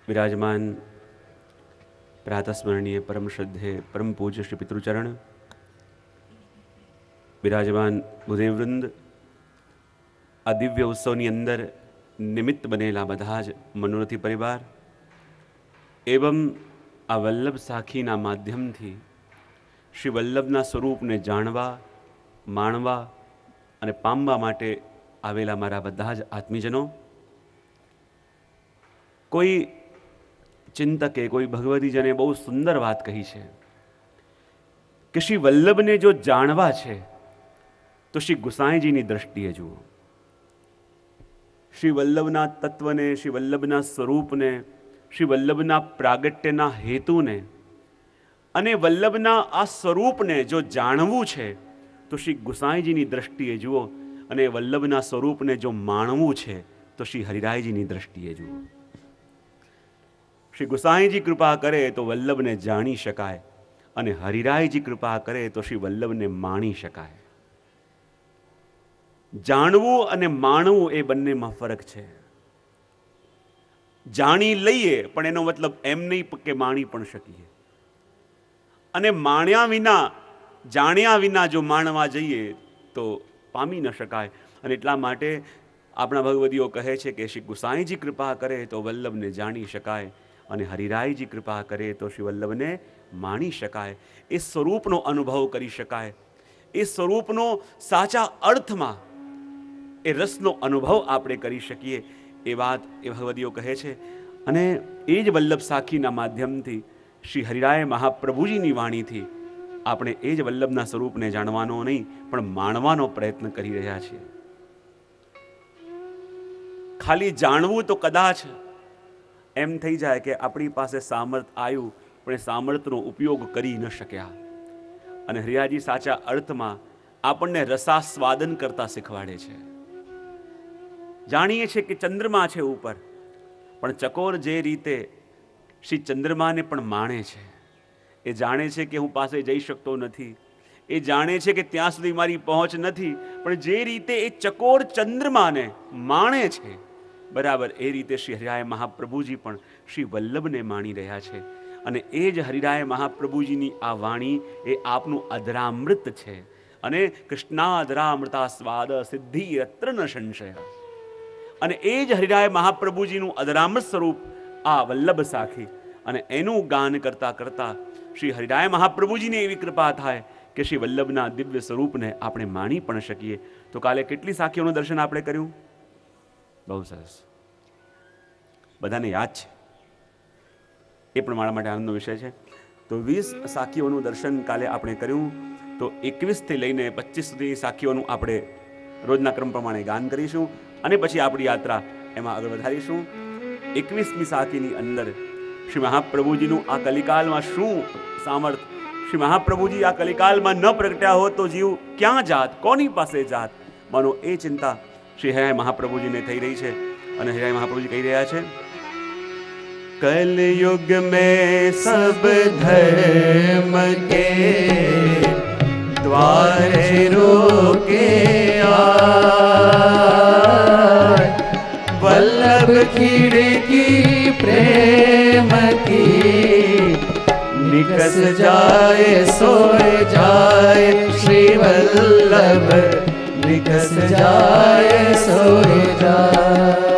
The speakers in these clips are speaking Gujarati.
विराजमान प्रातस्मरणीय परम श्रद्धेय परम पूज्य श्री पितृचरण, विराजमान भूदेववृंद, आ दिव्य उत्सवनी अंदर निमित्त बनेला बधा ज मनोरथी परिवार एवं आ वल्लभ साखीना माध्यमथी श्री वल्लभना स्वरूपने जाणवा, माणवा अने पामवा माटे आवेला मारा बधा ज आत्मीजनों, कोई चिंतके कोई भगवतीजने बहु सुंदर बात कही है कि श्री वल्लभ ने जो जाणवा है तो श्री गुसाईजी नी दृष्टिए जुओ, श्री वल्लभना तत्वने, श्री वल्लभना स्वरूपने, श्री वल्लभना प्रागट्यना हेतुने अने वल्लभना आ स्वरूपने जो जाणवू है तो श्री गुसाईजी नी दृष्टिए जुओ, अने वल्लभना स्वरूपने जो माणवू है तो श्री हरिरायजी नी दृष्टिए जुओ। श्री गुसाईजी कृपा करे तो वल्लभ ने जाणी शकाय अने हरिरायजी कृपा करे तो श्री वल्लभ ने माणी शकाय। जाणवू अने माणवू ए बंने में फरक है। जाणी लईए पण एनो मतलब एम नहीं के माणी पण शकीए, अने माण्या विना, जाण्या विना जो माणवा जईए तो पामी न शकाय। अने एटला माटे आपणा भगवदीओ कहे छे के श्री गुसाईजी कृपा करे तो वल्लभ ने जाणी शकाय અને હરિરાયજી કૃપા કરે તો શ્રી વલ્લભને માણી શકાય, એ સ્વરૂપનો અનુભવ કરી શકાય, એ સ્વરૂપનો સાચા અર્થમાં એ રસનો અનુભવ આપણે કરી શકીએ, એ વાત એ ભગવદીઓ કહે છે। અને એ જ વલ્લભ સાખીના માધ્યમથી શ્રી હરિરાય મહાપ્રભુજીની વાણીથી આપણે એ જ વલ્લભના સ્વરૂપને જાણવાનો નહીં પણ માણવાનો પ્રયત્ન કરી રહ્યા છીએ। ખાલી જાણવું તો કદાચ એમ થઈ જાય કે આપણી પાસે સામર્થ આવ્યું પણ એ સામર્થનો ઉપયોગ કરી ન શક્યા, અને હરિયાજી સાચા અર્થમાં આપણને રસાસ્વાદન કરતા શીખવાડે છે। જાણીએ છીએ કે ચંદ્રમા છે ઉપર, પણ ચકોર જે રીતે શ્રી ચંદ્રમાને પણ માણે છે, એ જાણે છે કે હું પાસે જઈ શકતો નથી, એ જાણે છે કે ત્યાં સુધી મારી પહોંચ નથી, પણ જે રીતે એ ચકોર ચંદ્રમાને માણે છે बराबर ए रीते श्री हरिराय महाप्रभुजी पण श्री वल्लभ ने माणी रह्या छे। अने ए ज हरिराय महाप्रभुजीनी आ वाणी ए आपनु अधरामृत छे, अने कृष्णाधरामृता स्वाद सिद्धि यत्र न संशय। अने ए ज हरिराय महाप्रभुजीनु अधरामृत स्वरूप आ वल्लभ साखी, अने एनु गान करता करता श्री हरिराय महाप्रभुजीने एवी कृपा थाय के श्री वल्लभना दिव्य स्वरूपने आपणे माणी पण शकीए। तो काले केटली साखीओनुं दर्शन आपणे कर्युं? बहु सरस, बधाने याद है, ये पण मारा माटे आनंदनो विषय है। तो 20 साखीओनुं दर्शन काले आपणे कर्युं, तो 21 थी लईने 25 सुधी साखीओनुं आपणे रोजना क्रम प्रमाणे गान करीशुं अने पछी आपणी यात्रा एमां आगळ वधारीशुं। 21मी साखीनी अंदर श्री महाप्रभुजीनुं आ कलिकालमां शुं सामर्थ, श्री महाप्रभुजी आ कलिकालमां न प्रगट्या होत तो जीव क्यां जात, कोनी पासे जात, मानो ए चिंता श्री हरिराय महाप्रभुजी ने थई रही है। और हरिराय महाप्रभुजी कही रहा है, कलयुग में सब धर्म के द्वारे रोके आए, वल्लभ खिड़की प्रेम की निकस जाए सोए जाए, श्री वल्लभ निकस जाए सोए जाए।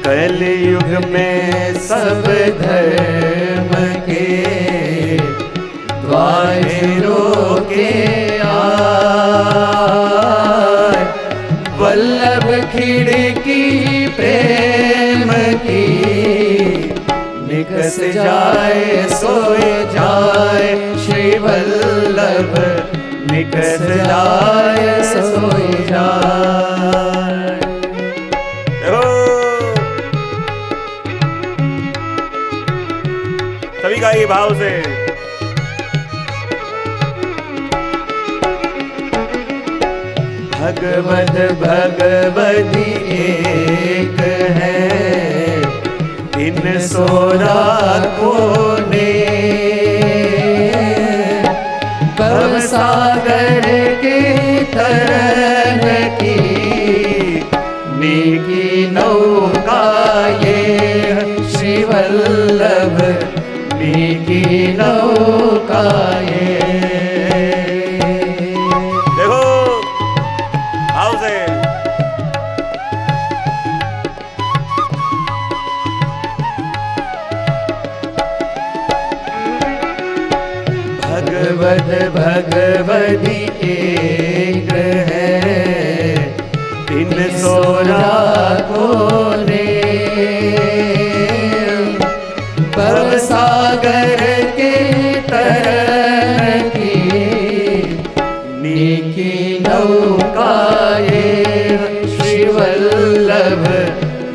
कलयुग में सब धर्म के द्वारे रोके आए, वल्लभ खिड़की प्रेम की निकस जाए सोए जाए, श्री वल्लभ निकस जाए सोए जाए। सभी का ये भाव से भगवद भगवती एक है, इन 16 को ने वल्लभ नीकी नौकाए। देखो भाव से भगवद भगवती एक है, तीन सोरा को रे। भव सागर के तरह की नीकी नौकाए। श्री वल्लभ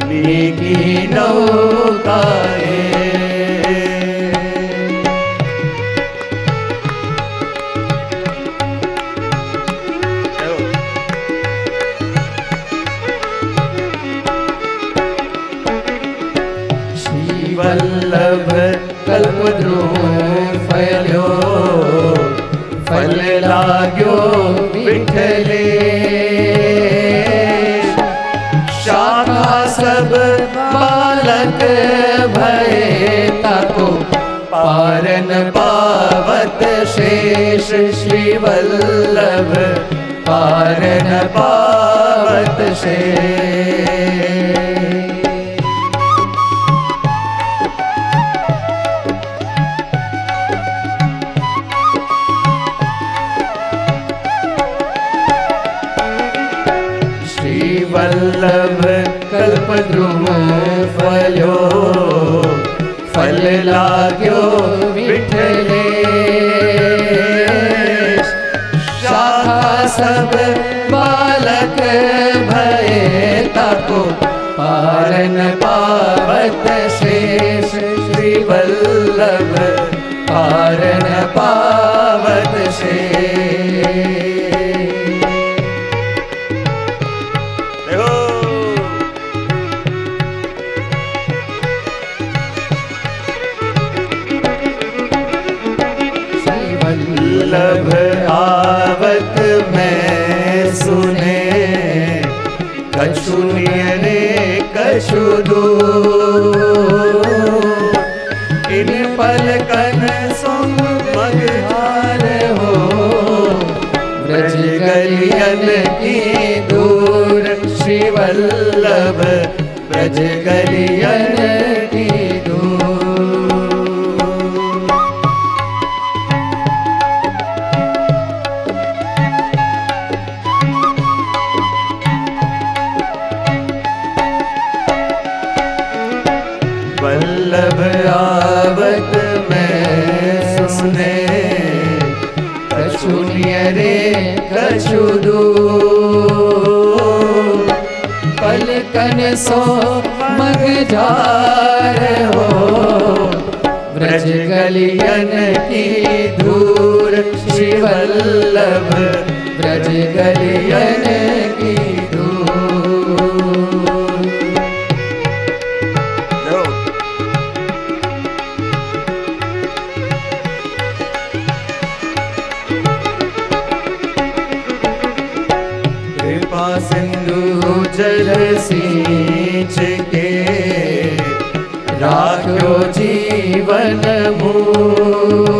नीकी नौकाए। वल्लभ कल्पद्रुम फल्यो, फल लाग्यो विठले। शाखा सब बालक भये, ताको पारन पावत शेष। श्री वल्लभ पारन पावत शेष। वल्लभ कल्पद्रुम फल्यो, फल लाग्यो विठले। शाखा सब बालक भये, ताको पारन पावत शेष। श्री वल्लभ पारन पावत शेष। वल्लभ आवत मैं सुने, कछु नियरे कछु दूर। इन पलकन सुन मगहार हो, ब्रज गलियन की दूर। श्री वल्लभ ब्रज गलियन की दूर। वल्लभ आवत मैं सुने, कछु नियरे कछु दूर। पलकन सो मगजार हो, ब्रज गलियन की दूर। श्री वल्लभ ब्रज गलियन की दूर। कृपा सिंधु जल सींच के, राख्यो जीवन मूल।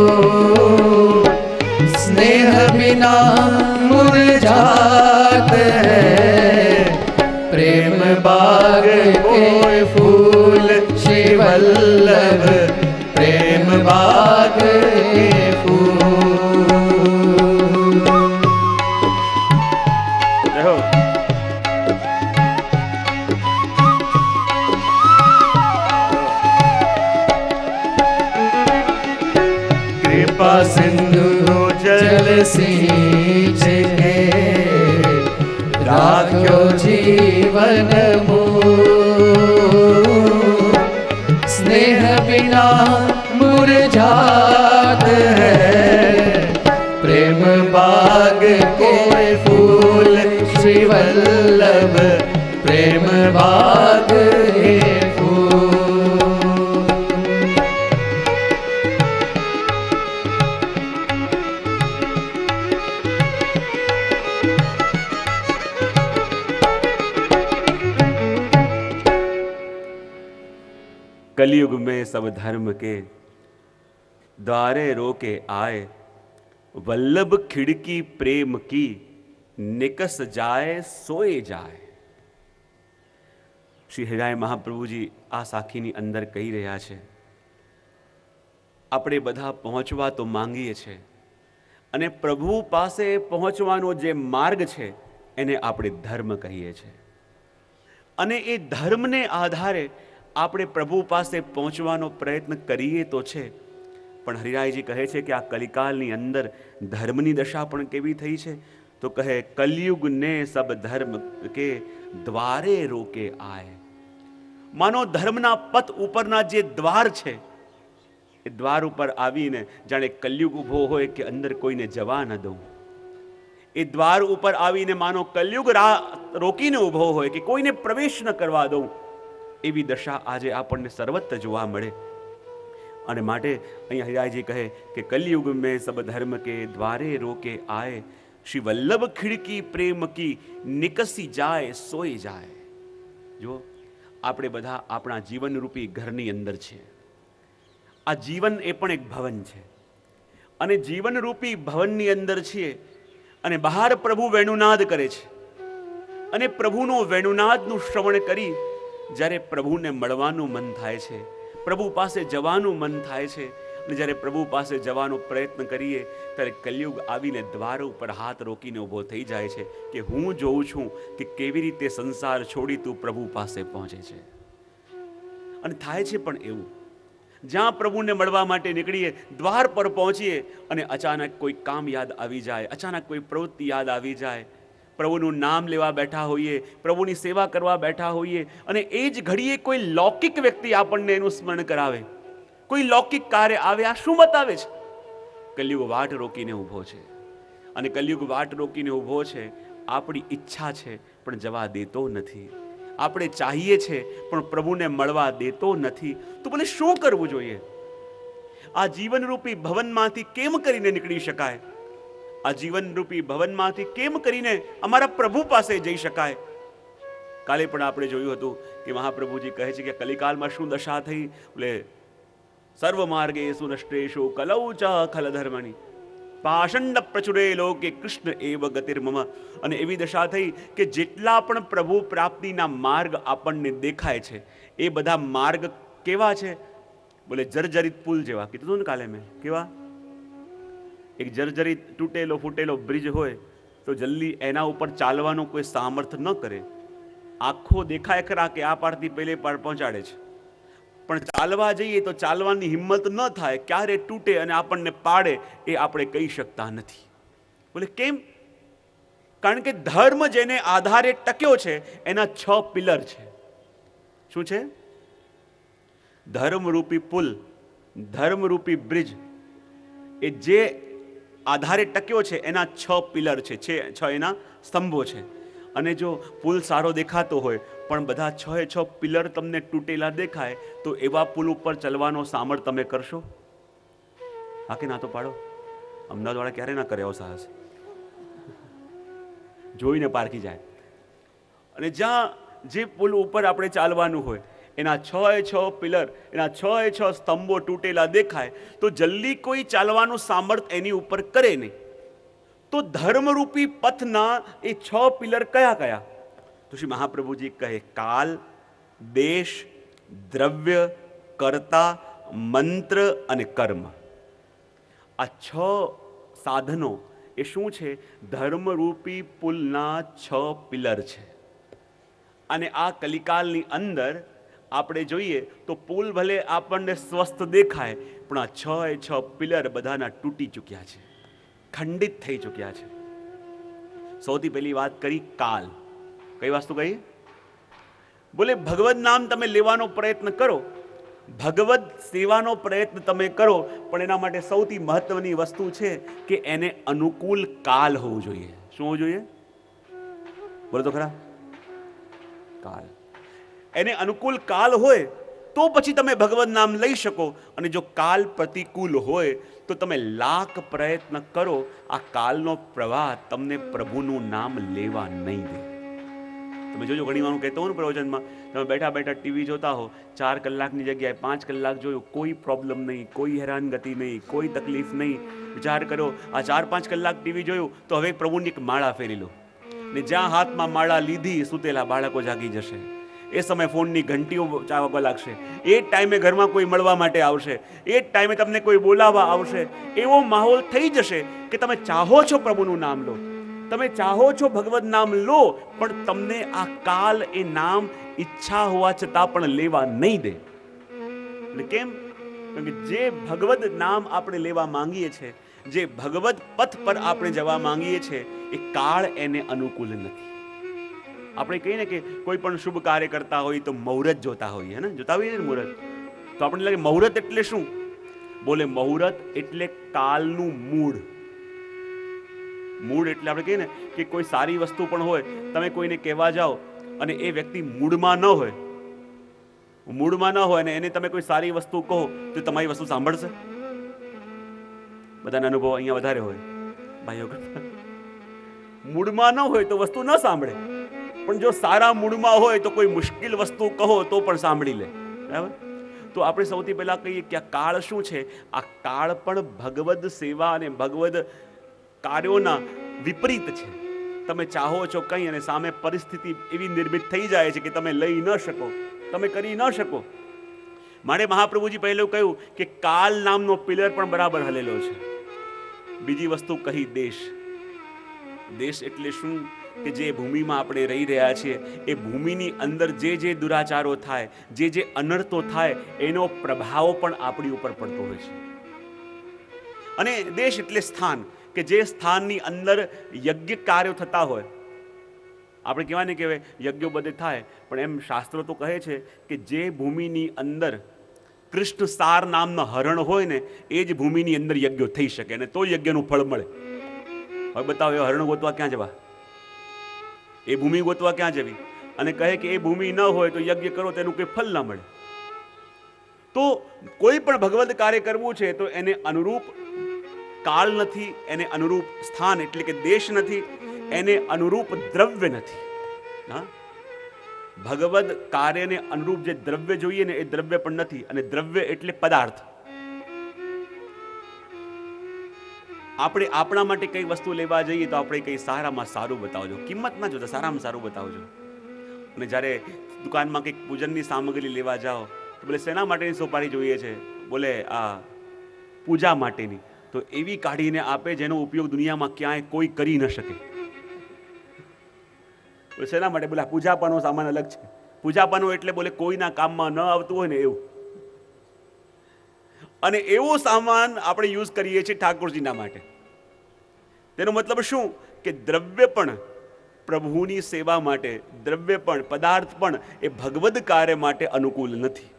स्नेह बिना मुरझात है, प्रेम बाग कोई फूल। श्री वल्लभ प्रेम बाग के फूल। कृपा सिंधु जल सींच के, राख्यो जीवन मूल। स्नेह बिना मुरझात है, प्रेम बाग कोई फूल। श्री वल्लभ प्रेम बाग के फूल। कलयुग में सब धर्म के द्वारे रोके आए, वल्लभ खिड़की प्रेम की निकस जाए सोए जाए. શ્રી હિરાય મહાપ્રભુજી આ સાખીની અંદર કહી રહ્યા છે, આપણે બધા પહોંચવા તો માંગીએ છીએ અને પ્રભુ પાસે પહોંચવાનો જે માર્ગ છે એને આપણે ધર્મ કહીએ છીએ. અને એ ધર્મને આધારે આપણે પ્રભુ પાસે પહોંચવાનો પ્રયત્ન કરીએ તો છે, પણ હરિરાયજી કહે છે કે આ કલિકાલની અંદર ધર્મની દશા પણ કેવી થઈ છે, તો કહે કલયુગ ને સબ ધર્મ કે દ્વારે રોકે આય. માનો ધર્મના પથ ઉપરના જે દ્વાર છે એ દ્વાર ઉપર આવીને જાણે કલયુગ ઊભો હોય કે અંદર કોઈને જવા ન દઉં. એ દ્વાર ઉપર આવીને માનો કલયુગ રોકીને ઊભો હોય કે કોઈને પ્રવેશ ન કરવા દઉં, એવી દશા આજે આપણને સર્વત્ર જોવા મળે. અને માટે અહીંયા હરિરાયજી કહે કે કલયુગ મેં સબ ધર્મ કે દ્વારે રોકે આય, શ્રી વલ્લભ ખિડકી પ્રેમ કી નિકસી જાય સોઈ જાય. જો આપણે બધા આપણા જીવનરૂપી ઘરની અંદર છીએ. આ જીવન એ પણ એક ભવન છે અને જીવનરૂપી ભવનની અંદર છીએ અને બહાર પ્રભુ વેણુનાદ કરે છે અને પ્રભુનો વેણુનાદનું શ્રવણ કરી જ્યારે પ્રભુને મળવાનું મન થાય છે, પ્રભુ પાસે જવાનું મન થાય છે, અને જ્યારે પ્રભુ પાસે જવાનો પ્રયત્ન કરીએ ત્યારે કલયુગ આવીને દ્વાર ઉપર હાથ રોકીને ઊભો થઈ જાય છે કે હું જોઉં છું કે કેવી રીતે સંસાર છોડી તું પ્રભુ પાસે પહોંચે છે. અને થાય છે પણ એવું, જ્યાં પ્રભુને મળવા માટે નીકળીએ, દ્વાર પર પહોંચીએ અને અચાનક કોઈ કામ યાદ આવી જાય, અચાનક કોઈ પ્રવૃત્તિ યાદ આવી જાય, પ્રભુનું નામ લેવા બેઠા હોઈએ, પ્રભુની સેવા કરવા બેઠા હોઈએ અને એ જ ઘડીએ કોઈ લૌકિક વ્યક્તિ આપણને એનું સ્મરણ કરાવે, કોઈ લૌકિક કાર્ય આવે. આ શું બતાવે છે? કલયુગ વાટ રોકીને ઊભો છે અને કલયુગ વાટ રોકીને ઊભો છે. આપણી ઈચ્છા છે પણ જવા દેતો નથી, આપણે ચાહીએ છીએ પણ પ્રભુને મળવા દેતો નથી. તો ભલે શું કરવું જોઈએ? આ જીવનરૂપી ભવનમાંથી કેમ કરીને નીકળી શકાય? આ જીવનરૂપી ભવનમાંથી કેમ કરીને અમારા પ્રભુ પાસે જઈ શકાય? કાલે પણ આપણે જોયું હતું કે મહાપ્રભુજી કહે છે કે કલિકાલમાં શું દશા થઈ, બોલે સર્વ માર્ગે સુનષ્ટેશો કલૌ ચ ખલ ધર્મની પાષંડ પ્રચુરે લોકે કૃષ્ણ એવ ગતિર્મમ. અને એવી દશા થઈ કે જેટલા પણ પ્રભુ પ્રાપ્તિના માર્ગ આપણને દેખાય છે એ બધા માર્ગ કેવા છે? બોલે જર્જરિત પુલ જેવા. કીધું હતું ને કાલે મેં, કેવા? એક જર્જરિત તૂટેલો ફૂટેલો બ્રિજ હોય તો જલ્દી એના ઉપર ચાલવાનું કોઈ સામર્થ ન કરે. આખો દેખાય ખરા કે આ પારથી પેલે પાર પહોંચાડે છે, પણ ચાલવા જઈએ તો ચાલવાની હિંમત ન થાય, ક્યારે તૂટે અને આપણને પાડે એ આપણે કહી શકતા નથી. બોલે કેમ? કારણ કે ધર્મ જેને આધારે ટક્યો છે એના 6 પિલર છે. શું છે? ધર્મરૂપી પુલ, ધર્મરૂપી બ્રિજ, એ જે આધારે ટક્યો છે એના 6 પિલર છે, 6 એના સ્તંભો છે. અને જો પુલ સારો દેખાતો હોય પણ બધા 6 પિલર તમને તૂટેલા દેખાય તો એવા પુલ ઉપર ચલવાનો સામર્થ તમે કરશો? હા કે ના? તો પાડો. અમદાવાદવાળા ક્યારે ના કરે આવો સાહસ, જોઈને પારખી જાય. અને જ્યાં જે પુલ ઉપર આપણે ચાલવાનું હોય એના 6 પિલર, એના 6 સ્તંભો તૂટેલા દેખાય તો જલ્દી કોઈ ચાલવાનું સામર્થ એની ઉપર કરે નહીં. તો ધર્મરૂપી પથના એ 6 પિલર કયા કયા? તો શ્રી મહાપ્રભુજી કહે કાલ, દેશ, દ્રવ્ય, કર્તા, મંત્ર અને કર્મ. આ 6 સાધનો એ શું છે? ધર્મરૂપી પુલના 6 પિલર છે. અને આ કલિકાલની અંદર આપણે જોઈએ તો પુલ ભલે આપણને સ્વસ્થ દેખાય પણ આ 6 પિલર બધાના તૂટી ચૂક્યા છે, ખંડિત થઈ ચૂક્યા છે. સૌથી પહેલી વાત કરી કાલ. કઈ વસ્તુ કહી? બોલે ભગવદ નામ તમે લેવાનો પ્રયત્ન કરો, ભગવદ સેવાનો પ્રયત્ન તમે કરો, પણ એના માટે સૌથી મહત્વની વસ્તુ છે કે એને અનુકૂળ કાલ હોવું જોઈએ. શું હોવું જોઈએ? બોલો તો ખરા. કાલ. એને અનુકૂળ કાલ હોય તો પછી તમે ભગવદ નામ લઈ શકો. અને જો કાલ પ્રતિકૂળ હોય તો તમે લાખ પ્રયત્ન કરો, આ કાલનો પ્રવાહ તમને પ્રભુનું નામ લેવા નહીં દે. તમે જોજો, ઘણી વાર હું કહેતો હોઉં ને પ્રવચનમાં, તમે બેઠા બેઠા ટીવી જોતા હો, 4 કલાકની જગ્યાએ 5 કલાક જોયું, કોઈ પ્રોબ્લેમ નહીં, કોઈ હેરાનગતિ નહીં, કોઈ તકલીફ નહીં. વિચાર કરો, આ 4-5 કલાક ટીવી જોયું તો હવે પ્રભુની એક માળા ફેરી લો, ને જ્યાં હાથમાં માળા લીધી, સુતેલા બાળકો જાગી જશે. એ સમયે ફોનની ઘંટીઓ વાગવા લાગશે. એ જ ટાઈમે ઘરમાં કોઈ મળવા માટે આવશે, એ જ ટાઈમે તમને કોઈ બોલાવવા આવશે. એવો માહોલ થઈ જશે કે તમે ચાહો છો પ્રભુનું નામ લો, તમે ચાહો છો ભગવદ નામ લો, પણ તમને આ કાલ એ નામ ઈચ્છા હોવા છતાં પણ લેવા નહીં દે. એટલે કેમ? કારણ કે જે ભગવદ નામ આપણે લેવા માંગીએ છીએ, જે ભગવદ પથ પર આપણે જવા માંગીએ છીએ, એ કાળ એને અનુકૂળ નથી. આપણે કહીએ ને કે કોઈ પણ શુભ કાર્ય કરતા હોય તો મુહૂર્ત જોતા હોઈએ, ને જોતા હોઈએ ને મુહૂર્ત, તો આપણને લાગે મુહૂર્ત એટલે શું? બોલે મુહૂર્ત એટલે કાલનું મૂળ. મૂળ એટલે આપણે કહીએ ને કે કોઈ સારી વસ્તુ પણ હોય, તમે કોઈને કહેવા જાઓ અને એ વ્યક્તિ મૂળમાં ન હોય, અને એને તમે કોઈ સારી વસ્તુ કહો તો તમારી વસ્તુ સાંભળશે? બધાના અનુભવ અહીંયા વધારે હોય ભાઈઓ કરતા. મૂળમાં ન હોય તો વસ્તુ ન સાંભળે, પણ જો સારા મૂળમાં હોય તો કોઈ મુશ્કેલ વસ્તુ કહો તો પણ સાંભળી લે. બરાબર? તો આપણે સૌથી પહેલા કહીએ કે આ કાળ શું છે? આ કાળ પણ ભગવદ સેવા અને ભગવદ કાર્યોના વિપરીત છે. તમે ચાહો છો કંઈ અને સામે પરિસ્થિતિ એવી નિર્મિત થઈ જાય છે કે તમે લઈ ન શકો, તમે કરી ન શકો. મારે મહાપ્રભુજી પહેલું કહ્યું કે કાલ નામનો પિલર પણ બરાબર હલેલો છે. બીજી વસ્તુ કહી દેશ. દેશ એટલે શું? કે જે ભૂમિમાં આપણે રહી રહ્યા છીએ, એ ભૂમિની અંદર જે દુરાચારો થાય, જે અનર્થો થાય, એનો પ્રભાવ પણ આપણી ઉપર પડતો હોય છે. અને દેશ એટલે સ્થાન, કે જે સ્થાનની અંદર યજ્ઞ કાર્યો થતા હોય. આપણે કહેવાય ને કે યજ્ઞો બધે થાય, પણ એમ શાસ્ત્રો તો કહે છે કે જે ભૂમિની અંદર કૃષ્ણ સાર નામનો હરણ હોય ને, એ જ ભૂમિની અંદર યજ્ઞો થઈ શકે, અને તો યજ્ઞનું ફળ મળે. હવે બતાવો, એ હરણ ગોતવા ક્યાં જવા? એ ભૂમિ ગોતવા ક્યાં જવી? અને કહે કે એ ભૂમિ ન હોય તો યજ્ઞ કરો, તેનું કોઈ ફળ ના મળે. તો કોઈ પણ ભગવદ કાર્ય કરવું છે તો એને અનુરૂપ કાળ નથી, એને અનુરૂપ સ્થાન એટલે કે દેશ નથી, એને અનુરૂપ દ્રવ્ય નથી. હા, ભગવદ કાર્યને અનુરૂપ જે દ્રવ્ય જોઈએ ને, એ દ્રવ્ય પણ નથી. અને દ્રવ્ય એટલે પદાર્થ. આપણે આપણા માટે કઈ વસ્તુ લેવા જઈએ તો આપણે કઈ સારામાં સારું બતાવજો, કિંમત ના જોતા, સારામાં સારું બતાવજો. અને જ્યારે દુકાનમાં કંઈક પૂજનની સામગ્રી લેવા જાઓ તો બોલે શેના માટેની સોપારી જોઈએ છે? બોલે આ પૂજા માટેની. તો એવી કાઢીને આપે જેનો ઉપયોગ દુનિયામાં ક્યાંય કોઈ કરી ન શકે. બોલે શેના માટે? બોલે પૂજાપાનો સામાન અલગ છે. પૂજાપાનો એટલે બોલે કોઈના કામમાં ન આવતું હોય ને એવું. અને એવો સામાન આપણે યુઝ કરીએ છીએ ઠાકોરજીના માટે. તેનો મતલબ શું? કે દ્રવ્ય પણ પ્રભુની સેવા માટે, દ્રવ્ય પણ, પદાર્થ પણ એ ભગવદ કાર્ય માટે અનુકૂળ નથી.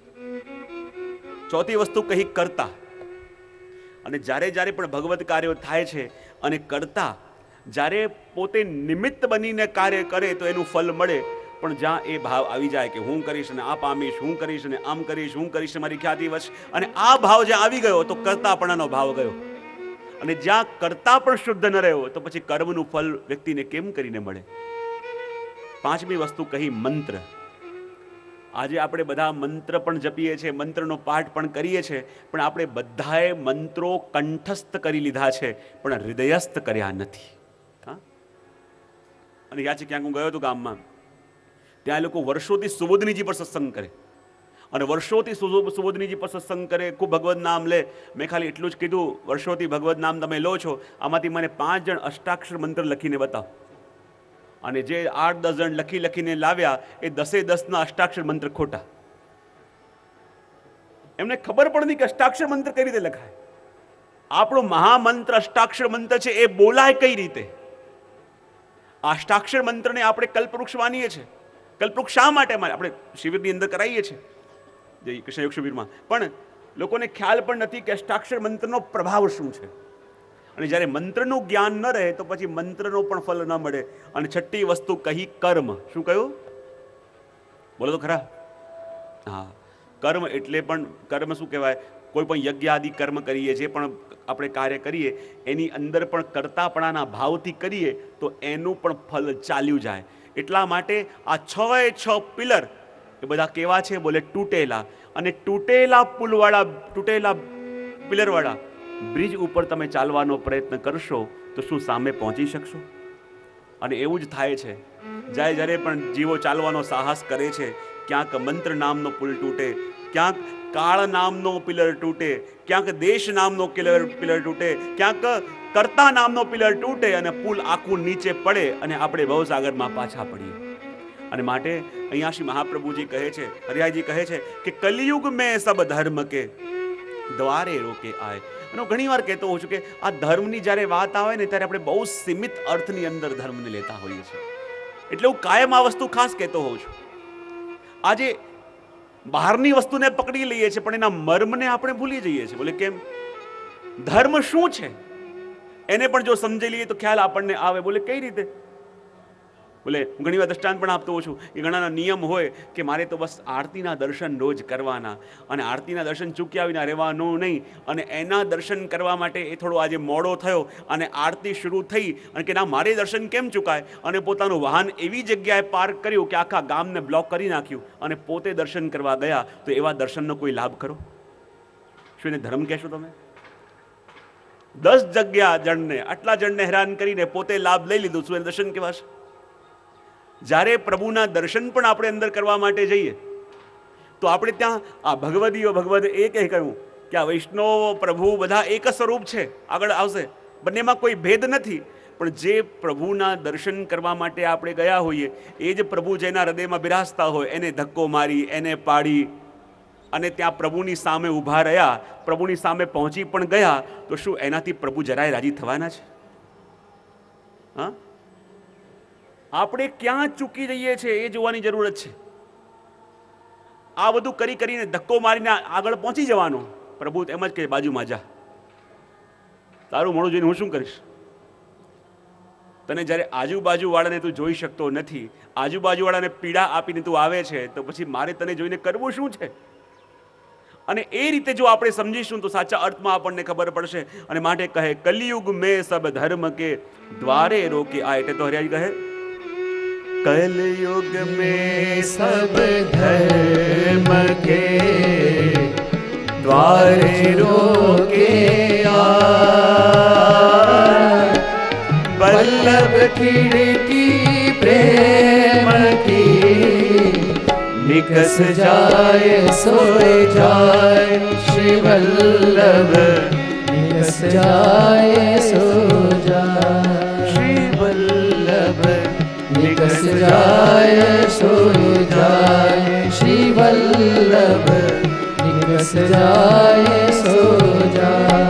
ચોથી વસ્તુ કહી કરતા. અને જ્યારે પણ ભગવદ કાર્યો થાય છે અને કરતા જ્યારે પોતે નિમિત્ત બનીને કાર્ય કરે તો એનું ફલ મળે. પણ જ્યાં એ ભાવ આવી જાય કે હું કરીશ અને આ પામીશ, હું કરીશ અને આમ કરીશ, હું કરીશ મારી ખ્યાતિ વશ, અને આ ભાવ જ્યાં આવી ગયો તો કરતાપણાનો ભાવ ગયો. અને જ્યાં કરતા પણ શુદ્ધ ન રહ્યો તો પછી કર્મનું ફલ વ્યક્તિને કેમ કરીને મળે? પાંચમી વસ્તુ કહી મંત્ર. આજે આપણે બધા મંત્ર પણ જપીએ છીએ, મંત્રનો પાઠ પણ કરીએ છીએ, પણ આપણે બધાએ મંત્રો કંઠસ્થ કરી લીધા છે પણ હૃદયસ્થ કર્યા નથી. હા, અને યાદ છે ક્યાંક હું ગયો હતો ગામમાં, ત્યાં લોકો વર્ષોથી સુબોધનીજી પર સત્સંગ કરે, અને વર્ષોથી સુબોધનીજી પર સત્સંગ કરે, ખૂબ ભગવદ નામ લે. મેં ખાલી એટલું જ કીધું, વર્ષોથી ભગવદ નામ તમે લો છો, આમાંથી મને 5 જણ અષ્ટાક્ષર મંત્ર લખીને બતાવો. અને જે 8-10 જણ લખીને લાવ્યા એ 10 અષ્ટાક્ષર મંત્ર ખોટા. એમને ખબર પણ નહીં કે અષ્ટાક્ષર મંત્ર કઈ રીતે લખાય. આપણો મહામંત્ર અષ્ટાક્ષર મંત્ર છે, એ બોલાય કઈ રીતે? અષ્ટાક્ષર મંત્રને આપણે કલ્પવૃક્ષ માનીએ છીએ. કલ્પવૃક્ષ શા માટે આપણે શિબિરની અંદર કરાવીએ છીએ, જે કૃષ્ણ યોગ શિબિરમાં, પણ લોકોને ખ્યાલ પણ નથી કે અષ્ટાક્ષર મંત્રનો પ્રભાવ શું છે. અને જ્યારે મંત્રનું જ્ઞાન ન રહે તો પછી મંત્રનો પણ ફલ ન મળે. અને છઠ્ઠી વસ્તુ કહી કર્મ. શું કહ્યું? બોલો તો ખરા. હા, કર્મ એટલે પણ કર્મ શું કહેવાય? કોઈ પણ યજ્ઞ આદિ કર્મ કરીએ, જે પણ આપણે કાર્ય કરીએ એની અંદર પણ કરતાપણાના ભાવથી કરીએ તો એનું પણ ફલ ચાલ્યું જાય. એટલા માટે આ 6 પિલર એ બધા કેવા છે? બોલે તૂટેલા. અને તૂટેલા પુલવાળા, તૂટેલા પિલરવાળા બ્રિજ ઉપર તમે ચાલવાનો પ્રયત્ન કરશો તો શું સામે પહોંચી શકશો? અને એવું જ થાય છે. જ્યારે પણ જીવો ચાલવાનો સાહસ કરે છે, ક્યાંક મંત્ર નામનો પુલ તૂટે, ક્યાંક કાળ નામનો પિલર તૂટે, ક્યાંક દેશ નામનો પિલર તૂટે, ક્યાંક કર્તા નામનો પિલર તૂટે અને પુલ આખું નીચે પડે અને આપણે ભવસાગરમાં પાછા પડીએ. અને માટે અહીંયા શ્રી મહાપ્રભુજી કહે છે, હરિયાજી કહે છે કે કલિયુગ મેં સબ ધર્મ કે દ્વારે રોકે આય. અને હું ઘણી વાર કહેતો હોઉં છું કે આ ધર્મની જ્યારે વાત આવે ને ત્યારે આપણે બહુ સીમિત અર્થની અંદર ધર્મને લેતા હોઈએ છીએ. એટલે હું કાયમ આ વસ્તુ ખાસ કહેતો હોઉં છું. આજે બહારની વસ્તુને પકડી લઈએ છીએ પણ એના મર્મને આપણે ભૂલી જઈએ છીએ. બોલે કેમ? ધર્મ શું છે એને પણ જો સમજી લઈએ તો ખ્યાલ આપણને આવે. બોલે કઈ રીતે? બોલે હું ઘણી વાર દ્રષ્ટાંત પણ આપતો હોઉં છું કે ઘણાના નિયમ હોય કે મારે તો બસ આરતીના દર્શન રોજ કરવાના અને આરતીના દર્શન ચૂક્યા વિના રહેવાનું નહીં. અને એના દર્શન કરવા માટે એ થોડો આજે મોડો થયો અને આરતી શરૂ થઈ અને કે ના મારે દર્શન કેમ ચૂકાય, અને પોતાનું વાહન એવી જગ્યાએ પાર્ક કર્યું કે આખા ગામને બ્લોક કરી નાખ્યું અને પોતે દર્શન કરવા ગયા. તો એવા દર્શનનો કોઈ લાભ કરો? શું એને ધર્મ કહેશો તમે? 10 જગ્યા જણને, આટલા જણને હેરાન કરીને પોતે લાભ લઈ લીધું, શું એને દર્શન કહેવાશે? જ્યારે પ્રભુના દર્શન પણ આપણે અંદર કરવા માટે જઈએ તો આપણે ત્યાં આ ભગવદીઓ ભગવદ એક કહ્યું કે આ વૈષ્ણવ પ્રભુ બધા એક સ્વરૂપ છે, આગળ આવશે, બંનેમાં કોઈ ભેદ નથી. પણ જે પ્રભુના દર્શન કરવા માટે આપણે ગયા હોઈએ એ જ પ્રભુ જેના હૃદયમાં બિરાજતા હોય એને ધક્કો મારી, એને પાડી અને ત્યાં પ્રભુની સામે ઊભા રહ્યા, પ્રભુની સામે પહોંચી પણ ગયા, તો શું એનાથી પ્રભુ જરાય રાજી થવાના છે? હા, આપણે ક્યાં ચૂકી જઈએ છીએ એ જોવાની જરૂરત છે. આ બધું કરી કરીને ધક્કો મારીને આગળ પહોંચી જવાનો. પ્રભુ એમ જ કહે બાજુમાં જા, તારું મોડું જોઈને હું શું કરીશ? તને જ્યારે આજુબાજુવાળાને તું જોઈ શકતો નથી, આજુબાજુવાળાને પીડા આપીને તું આવે છે, તો પછી મારે તને જોઈને કરવું શું છે? અને એ રીતે જો આપણે સમજીશું તો સાચા અર્થમાં આપણને ખબર પડશે. અને માટે કહે કલિયુગ મેં સબ ધર્મ કે દ્વારે રોકે આ. એટલે તો હરિયાજી કહે कलयुग में सब धर्म के द्वारे रोके आए, वल्लभ खिड़की प्रेम की निकस जाए सोए जाए, श्री वल्लभ निकस जाए सो जाए, श्री वल्लभ निकस जाए सोए जाए, श्री वल्लभ निकस जाए सो जाए.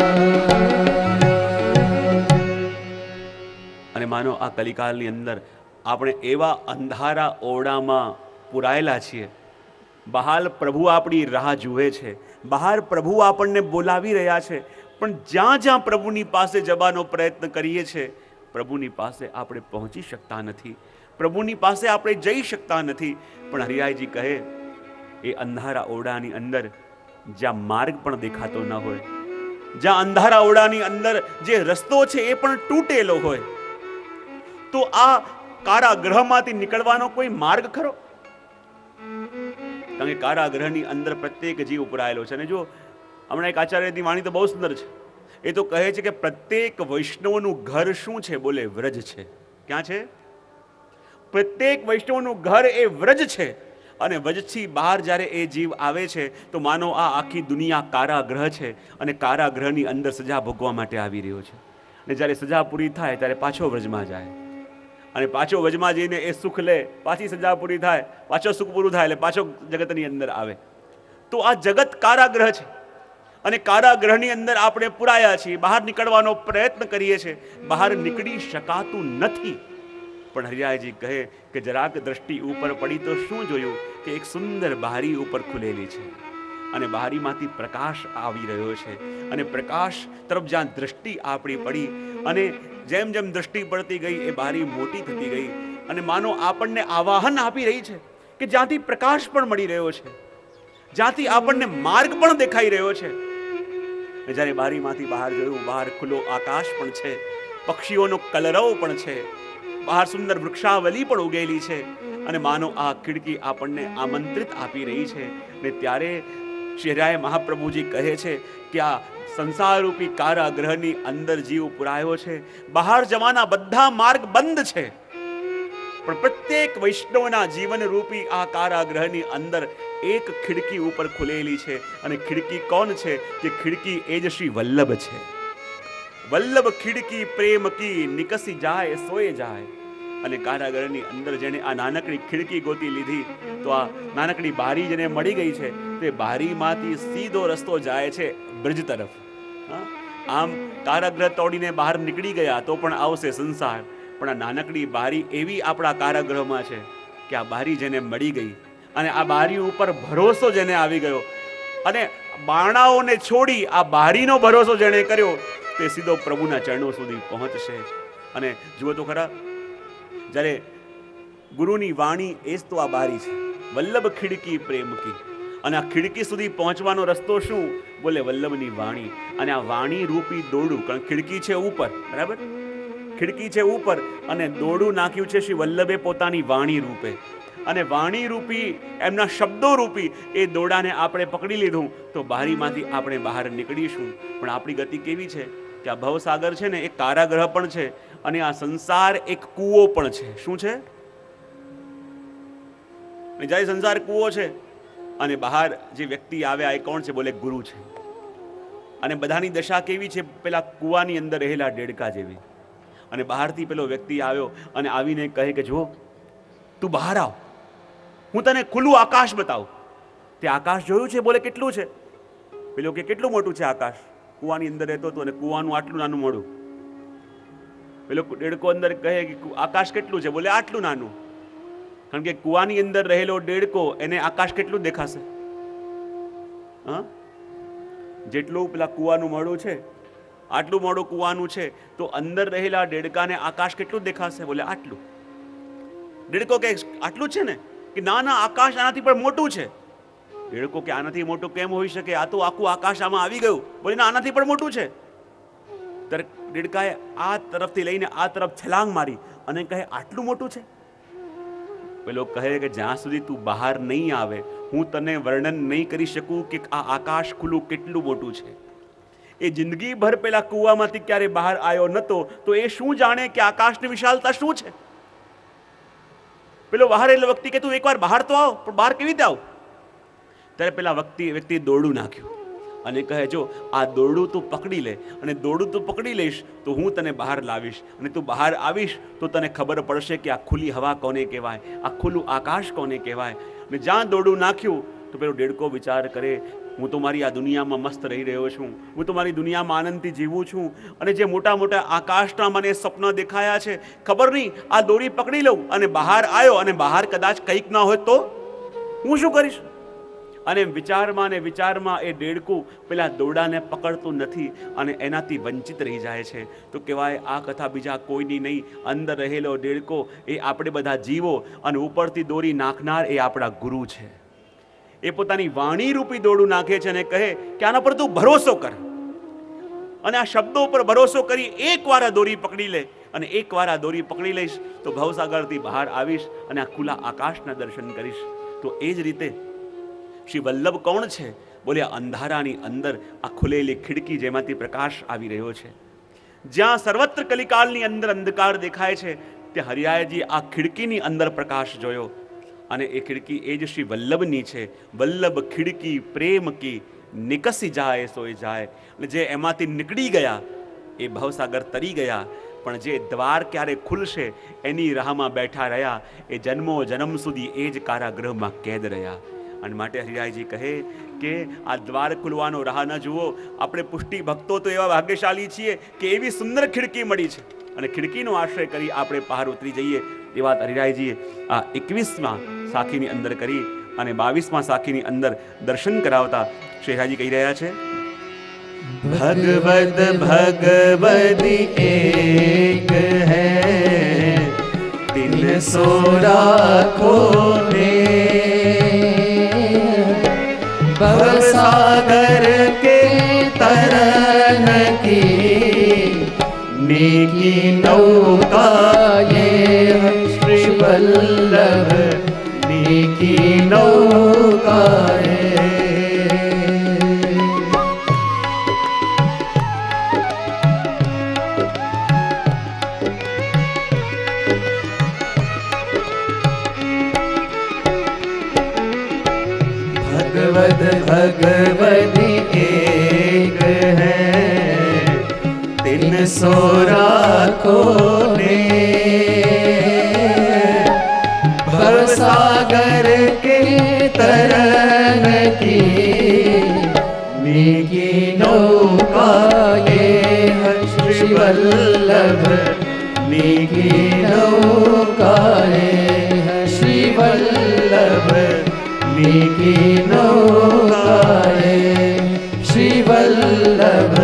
અને માનો આ કલિકાલની અંદર આપણે એવા અંધારા ઓરડામાં પુરાયેલા છીએ. બહાર પ્રભુ આપણી રાહ જુએ છે, બહાર પ્રભુ આપણને બોલાવી રહ્યા છે, પણ જ્યાં જ્યાં પ્રભુની પાસે જવાનો પ્રયત્ન કરીએ છીએ પ્રભુની પાસે આપણે પહોંચી શકતા નથી, પ્રભુની પાસે આપણે જઈ શકતા નથી. પણ હરિરાયજી કહે એ અંધારા ઓરડાની અંદર જ્યાં માર્ગ પણ દેખાતો ન હોય, જ્યાં અંધારા ઓરડાની અંદર જે રસ્તો છે એ પણ તૂટેલો હોય, તો આ કારાગૃહમાંથી નીકળવાનો કોઈ માર્ગ ખરો? કારણ કે કારાગૃહની અંદર પ્રત્યેક જીવ પુરાયેલો છે. અને જો હમણાં એક આચાર્યની વાણી તો બહુ સુંદર છે. એ તો કહે છે કે પ્રત્યેક વૈષ્ણવનું ઘર શું છે? બોલે વ્રજ છે. ક્યાં છે? પ્રત્યેક વૈષ્ણવનું ઘર એ વ્રજ છે. અને વ્રજથી બહાર જ્યારે એ જીવ આવે છે તો માનો આ આખી દુનિયા કારાગૃહ છે અને કારાગૃહની અંદર સજા ભોગવા માટે આવી રહ્યો છે. અને જ્યારે સજા પૂરી થાય ત્યારે પાછો વ્રજમાં જાય અને પાછો વ્રજમાં જઈને એ સુખ લે, પાછી સજા પૂરી થાય, પાછો સુખ પૂરું થાય એટલે પાછો જગતની અંદર આવે. તો આ જગત કારાગૃહ છે અને કારાગૃહની અંદર આપણે પુરાયા છીએ, બહાર નીકળવાનો પ્રયત્ન કરીએ છીએ, બહાર નીકળી શકાતું નથી. પણ હરિરાયજી કહે કે જરાક દ્રષ્ટિ ઉપર પડી તો શું જોયું કે એક સુંદર બારી ઉપર ખુલેલી છે અને બારીમાંથી પ્રકાશ આવી રહ્યો છે. અને પ્રકાશ તરફ જ્યાં દ્રષ્ટિ આપણી પડી અને જેમ જેમ દ્રષ્ટિ પડતી ગઈ એ બારી મોટી થતી ગઈ અને માનો આપણને આવાહન આપી રહી છે કે જ્યાંથી પ્રકાશ પણ મળી રહ્યો છે, જ્યાંથી આપણને માર્ગ પણ દેખાઈ રહ્યો છે. જ્યારે બારીમાંથી બહાર જોયું, બહાર ખુલ્લો આકાશ પણ છે, પક્ષીઓનો કલરવ પણ છે, બહાર સુંદર વૃક્ષાવલી પણ ઉગેલી છે અને માનો આ ખિડકી આપણને આમંત્રિત આપી રહી છે. ને ત્યારે શ્રી હરિરાય મહાપ્રભુજી કહે છે કે આ સંસારરૂપી કારાગૃહની અંદર જીવ પુરાયો છે. બહાર જવાના બધા માર્ગ બંધ છે, પણ પ્રત્યેક વૈષ્ણવના જીવન રૂપી આ કારાગૃહની અંદર એક ખિડકી ઉપર ખુલેલી છે. અને ખિડકી કોણ છે? કે ખિડકી એ જ શ્રી વલ્લભ છે. વલ્લભ ખિડકી પ્રેમ કી નિકસી જાય સોય જાય. અને કારાગૃહની અંદર જેને આ નાનકડી ખિડકી ગોતી લીધી, તો આ નાનકડી બારી જેને મળી ગઈ છે, તે બારીમાંથી સીધો રસ્તો જાય છે બ્રજ તરફ. આમ કારાગૃહ તોડીને બહાર નીકળી ગયા તો પણ આવશે સંસાર, પણ આ નાનકડી બારી એવી આપણા કારાગૃહમાં છે કે આ બારી જેને મળી ગઈ અને આ બારી ઉપર ભરોસો જેને આવી ગયો અને બારણાઓને છોડી આ બારીનો ભરોસો જેને કર્યો, તે સીધો પ્રભુના ચરણો સુધી પહોંચશે. અને જુઓ તો ખરા, જ્યારે ગુરુની વાણી એ જ તો આ બારી છે, વલ્લભ ખિડકી પ્રેમ કી. અને આ ખિડકી સુધી પહોંચવાનો રસ્તો શું? બોલે વલ્લભની વાણી. અને આ વાણી રૂપી દોરડું, કારણ ખિડકી છે ઉપર, બરાબર, ખિડકી છે ઉપર અને દોરડું નાખ્યું છે શ્રી વલ્લભે પોતાની વાણી રૂપે. અને વાણી રૂપી એમના શબ્દો રૂપી એ દોરડાને આપણે પકડી લીધું તો બારીમાંથી આપણે બહાર નીકળીશું. પણ આપણી ગતિ કેવી છે કે આ ભવસાગર છે ને, એક કારાગૃહ પણ છે અને આ સંસાર એક કૂવો પણ છે. શું છે? જ્યારે સંસાર કૂવો છે અને બહાર જે વ્યક્તિ આવ્યા એ કોણ છે? બોલે ગુરુ છે. અને બધાની દશા કેવી છે? પેલા કૂવાની અંદર રહેલા ડેડકા જેવી. અને બહારથી પેલો વ્યક્તિ આવ્યો અને આવીને કહે કે જો તું બહાર આવ, હું તને ખુલ્લું આકાશ બતાવું. તે આકાશ જોયું છે? બોલે કેટલું છે? પેલો કે કેટલું મોટું છે આકાશ? કૂવાની અંદર રહેતો હતો અને કૂવાનું આટલું નાનું મોડું. પેલો ડેડકો અંદર કહે કે આકાશ કેટલું છે? બોલે આટલું નાનું. કારણ કે કૂવાની અંદર રહેલો ડેડકો, એને આકાશ કેટલું દેખાશે? હા, જેટલું પેલા કૂવાનું મોડું છે આટલું મોડું કૂવાનું છે, તો અંદર રહેલા ડેડકાને આકાશ કેટલું દેખાશે? બોલે આટલું. ડેડકો કે આટલું છે ને? કે ના ના, આકાશ આનાથી પણ મોટું છે. ડેડકો કે આનાથી મોટું કેમ હોઈ શકે? આ તો આખું આકાશ આમાં આવી ગયું. બોલે ના, આનાથી પણ મોટું છે. ત્યારે ડેડકાએ આ તરફથી લઈને આ તરફ છલાંગ મારી અને કહે આટલું મોટું છે? પેલો કહે કે જ્યાં સુધી તું બહાર નહીં આવે હું તને વર્ણન નહીં કરી શકું કે આ આકાશ ખુલ્લું કેટલું મોટું છે. એ જિંદગીભર પેલા કૂવામાંથી ક્યારે બહાર આવ્યો નતો, તો એ શું જાણે કે આકાશની વિશાળતા શું છે? પેલો બહાર રહેલો વ્યક્તિ કે તું એકવાર બહાર તો આવ. પણ બહાર કેવી રીતે આવ? ત્યારે પેલા વ્યક્તિ દોરડું નાખ્યું અને કહે જો આ દોરડું તું પકડી લે, અને દોરડું તું પકડી લઈશ તો હું તને બહાર લાવીશ, અને તું બહાર આવીશ તો તને ખબર પડશે કે આ ખુલ્લી હવા કોને કહેવાય, આ ખુલ્લું આકાશ કોને કહેવાય. અને જ્યાં દોરડું નાખ્યું તો પેલો ડેડકો વિચાર કરે હું તો મારી આ દુનિયામાં મસ્ત રહી રહ્યો છું, હું તો મારી દુનિયામાં આનંદથી જીવું છું, અને જે મોટા મોટા આકાશના મને સ્વપ્ન દેખાયા છે, ખબર નહીં આ દોરી પકડી લઉં અને બહાર આવ્યો અને બહાર કદાચ કંઈક ના હોય તો હું શું કરીશ? અને વિચારમાં ને વિચારમાં એ ડેડકું પેલા દોરડાને પકડતું નથી અને એનાથી વંચિત રહી જાય છે. તો કહેવાય આ કથા બીજા કોઈની નહીં, અંદર રહેલો ડેડકો એ આપણે બધા જીવો અને ઉપરથી દોરી નાખનાર એ આપણા ગુરુ છે. એ પોતાની વાણી રૂપી દોરડું નાખે છે અને કહે કે આના પર તું ભરોસો કર, અને આ શબ્દો પર ભરોસો કરી એકવાર આ દોરી પકડી લે, અને એકવાર આ દોરી પકડી લઈશ તો ભવસાગરથી બહાર આવીશ અને આ ખુલ્લા આકાશના દર્શન કરીશ. તો એ જ રીતે શ્રી વલ્લભ કોણ છે? બોલે અંધારાની અંદર આ ખુલેલી ખિડકી જેમાંથી પ્રકાશ આવી રહ્યો છે. જ્યાં સર્વત્ર કલિકાલની અંદર અંધકાર દેખાય છે, ત્યાં હરિરાયજી આ ખિડકીની અંદર પ્રકાશ જોયો, અને એ ખિડકી એ જ શ્રી વલ્લભની છે. વલ્લભ ખિડકી પ્રેમ કી નિકસી જાય સોય જાય. અને જે એમાંથી નીકળી ગયા એ ભવસાગર તરી ગયા, પણ જે દ્વાર ક્યારે ખુલશે એની રાહમાં બેઠા રહ્યા, એ જન્મો જન્મ સુધી એ જ કારાગૃહમાં કેદ રહ્યા. અને માટે હરિરાયજી કહે કે આ દ્વાર ખુલવાનો રાહ ન જુઓ. આપણે પુષ્ટિ ભક્તો તો એવા ભાગ્યશાળી છીએ કે એવી સુંદર ખિડકી મળી છે, અને ખિડકીનો આશ્રય કરી આપણે બહાર ઉતરી જઈએ. એ વાત હરિરાયજીએ આ 21મા સાખીની અંદર કરી, અને 22મા સાખીની અંદર દર્શન કરાવતા શ્રી હરિરાયજી કહી રહ્યા છે ભગવદ ભગવદી એક હૈ દિલ સો રાખો ને, भवसागर के तरन की नेकी नौका ये सो राखो ने भवसागर के तरन की नीकी नौका ये है श्री वल्लभ नीकी नौका ये है श्री वल्लभ नीकी नौका ये श्री वल्लभ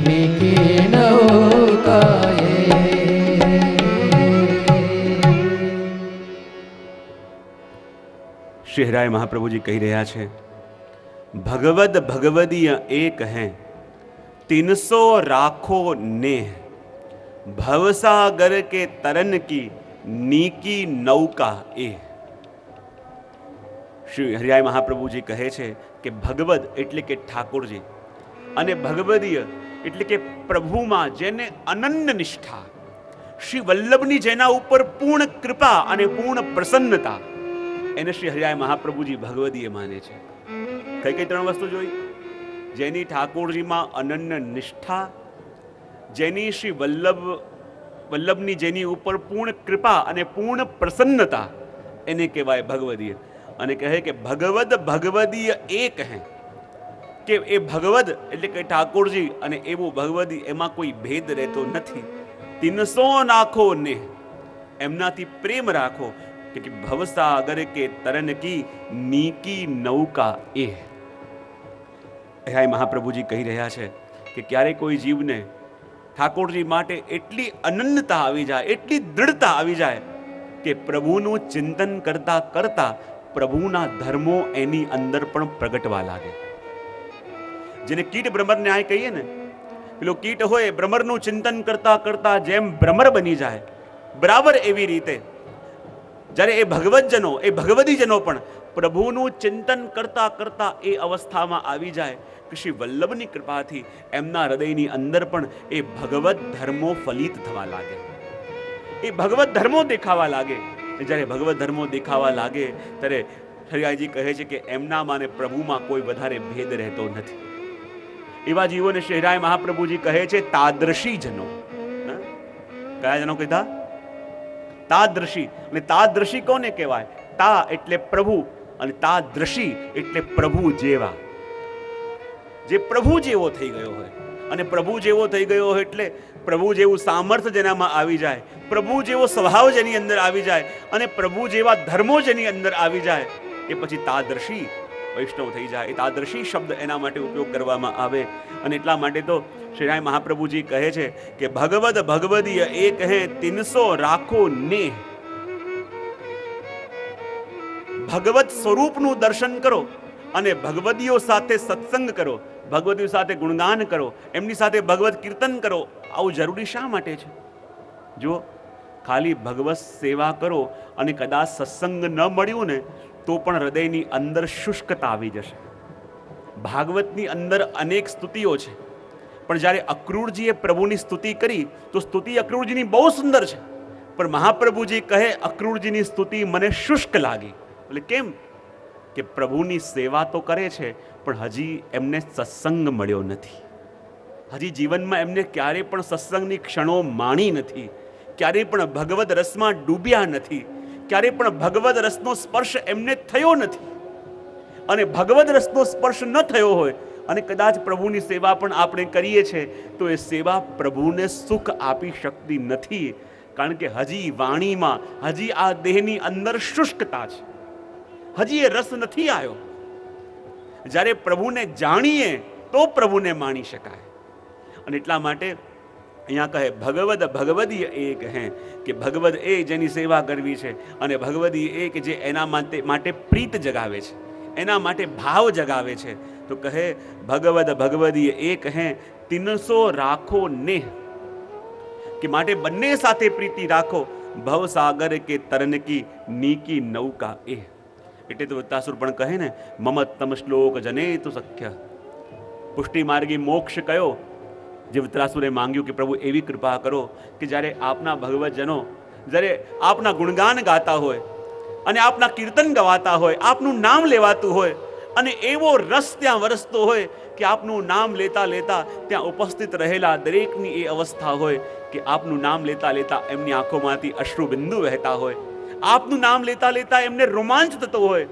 नीकी नौका ये। શ્રી હરાય મહાપ્રભુજી કહી રહ્યા છે, ભગવદ ભગવદીય એક હૈ 300 રાખો ને ભવસાગર કે તરન કી નીકી નૌકા એ. શ્રી હરિયાય મહાપ્રભુજી કહે છે કે ભગવદ એટલે કે ઠાકોરજી અને ભગવદીય એટલે કે પ્રભુમાં જેને અનન્ય નિષ્ઠા, શ્રી વલ્લભની જેના ઉપર પૂર્ણ કૃપા અને પૂર્ણ પ્રસન્નતા, એને શ્રી હરિયાય મહાપ્રભુજી ભગવદીય માને છે. કઈ કઈ 3 વસ્તુ જોઈ? જેની ઠાકોરજીમાં અનન્ય નિષ્ઠા, જેની શ્રી વલ્લભની જેની ઉપર પૂર્ણ કૃપા અને પૂર્ણ પ્રસન્નતા, એને કહેવાય ભગવદીય. અને કહે કે ભગવદ ભગવદીય એક હૈ, કે એ ભગવદ એટલે કે ઠાકોરજી અને એવું ભગવદી, એમાં કોઈ ભેદ રહેતો નથી. 300 નાખો ને એમનાથી પ્રેમ રાખો કે ભવસાગર કે તરન કી નીકી નૌકા એ. હરિયાય મહાપ્રભુજી કહી રહ્યા છે કે ક્યારે કોઈ જીવને ઠાકોરજી માટે એટલી અનન્યતા આવી જાય, એટલી દૃઢતા આવી જાય કે પ્રભુનું ચિંતન કરતા કરતા પ્રભુના ધર્મો એની અંદર પણ પ્રગટવા લાગે. જેને કીટ ભ્રમર ન્યાય કહીએ ને, પેલો કીટ હોય ભ્રમરનું ચિંતન કરતા કરતા જેમ ભ્રમર બની જાય, બરાબર એવી રીતે જ્યારે એ ભગવતજનો, એ ભગવદીજનો પણ પ્રભુનું ચિંતન કરતા કરતા એ અવસ્થામાં આવી જાય કે શ્રી વલ્લભની કૃપાથી એમના હૃદયની અંદર પણ એ ભગવત ધર્મો ફલિત થવા લાગે, એ ભગવત ધર્મો દેખાવા લાગે. જ્યારે ભગવત ધર્મો દેખાવા લાગે ત્યારે હરિયાયજી કહે છે કે એમનામાં ને પ્રભુમાં કોઈ વધારે ભેદ રહેતો નથી. એવા જીવોને શ્રી હરિયાય મહાપ્રભુજી કહે છે તાદ્રશી જનો. કયા જનો કીધા? તાદ્રશી. અને તાદ્રશી કોને કહેવાય? તા એટલે પ્રભુ અને તાદ્રશી એટલે પ્રભુ જેવા. જે પ્રભુ જેવો થઈ ગયો હોય, અને પ્રભુ જેવો થઈ ગયો હોય એટલે પ્રભુ જેવું સામર્થ્ય જેનામાં આવી જાય, પ્રભુ જેવો સ્વભાવ જેની અંદર આવી જાય, અને પ્રભુ જેવા ધર્મો જેની અંદર આવી જાય, એ પછી તાદ્રશી વૈષ્ણવ થઈ જાય. એ તાદ્રશી શબ્દ એના માટે ઉપયોગ કરવામાં આવે. અને એટલા માટે તો શ્રીરાય મહાપ્રભુજી કહે છે કે ભગવદ ભગવદીય એક હે 300 રાખો ને. ભગવત સ્વરૂપનું દર્શન કરો અને ભગવદીઓ સાથે સત્સંગ કરો, ભગવદીઓ સાથે ગુણગાન કરો, એમની સાથે ભગવત કીર્તન કરો. આવું જરૂરી શા માટે છે? જો ખાલી ભગવત સેવા કરો અને કદાચ સત્સંગ ન મળ્યું ને તો પણ હૃદયની અંદર શુષ્કતા આવી જશે. ભાગવતની અંદર અનેક સ્તુતિઓ છે, પણ જ્યારે અક્રૂરજીએ પ્રભુની સ્તુતિ કરી તો સ્તુતિ અક્રૂરજીની બહુ સુંદર છે, પણ મહાપ્રભુજી કહે અક્રૂરજીની સ્તુતિ મને શુષ્ક લાગી. એટલે કેમ? કે પ્રભુની સેવા તો કરે છે પણ હજી એમને સત્સંગ મળ્યો નથી. હજી જીવનમાં એમને ક્યારેય પણ સત્સંગની ક્ષણો માણી નથી, ક્યારેય પણ ભગવદ રસમાં ડૂબ્યા નથી, ક્યારેય પણ ભગવદ રસનો સ્પર્શ એમને થયો નથી. અને ભગવદ રસનો સ્પર્શ ન થયો હોય અને કદાચ પ્રભુની સેવા પણ આપણે કરીએ છીએ તો એ સેવા પ્રભુને સુખ આપી શકતી નથી, કારણ કે હજી વાણીમાં, હજી આ દેહની અંદર શુષ્કતા છે, હજી એ રસ નથી આવ્યો. જ્યારે પ્રભુને જાણીએ તો પ્રભુને માણી શકાય. અને એટલા માટે અહીંયા કહે ભગવદ ભગવદીય એક હે, કે ભગવદ એ જેની સેવા કરવી છે અને ભગવદી એક જે એના માટે પ્રીત જગાવે છે, એના માટે ભાવ જગાવે છે. તો કહે ભગવદ ભગવદીય એક હે 300 રાખો ને, કે માટે બંને સાથે પ્રીતિ રાખો. ભવસાગર કે તરન કી નીકી નૌકા એ. એટલે તો વત્તાસુર પણ કહે ને મમત્તમ શ્લોક જને તુ સખ્ય. પુષ્ટિ માર્ગી મોક્ષ કયો? જે વત્રાસુરે માંગ્યું કે પ્રભુ એવી કૃપા કરો કે જ્યારે આપના ભગવતજનો જ્યારે આપના ગુણગાન ગાતા હોય અને આપના કીર્તન ગવાતા હોય, આપનું નામ લેવાતું હોય અને એવો રસ ત્યાં વરસતો હોય કે આપનું નામ લેતા લેતા ત્યાં ઉપસ્થિત રહેલા દરેકની એ અવસ્થા હોય કે આપનું નામ લેતા લેતા એમની આંખોમાંથી અશ્રુબિંદુ વહેતા હોય, આપનું નામ લેતા લેતા એમને રોમાંચ થતો હોય.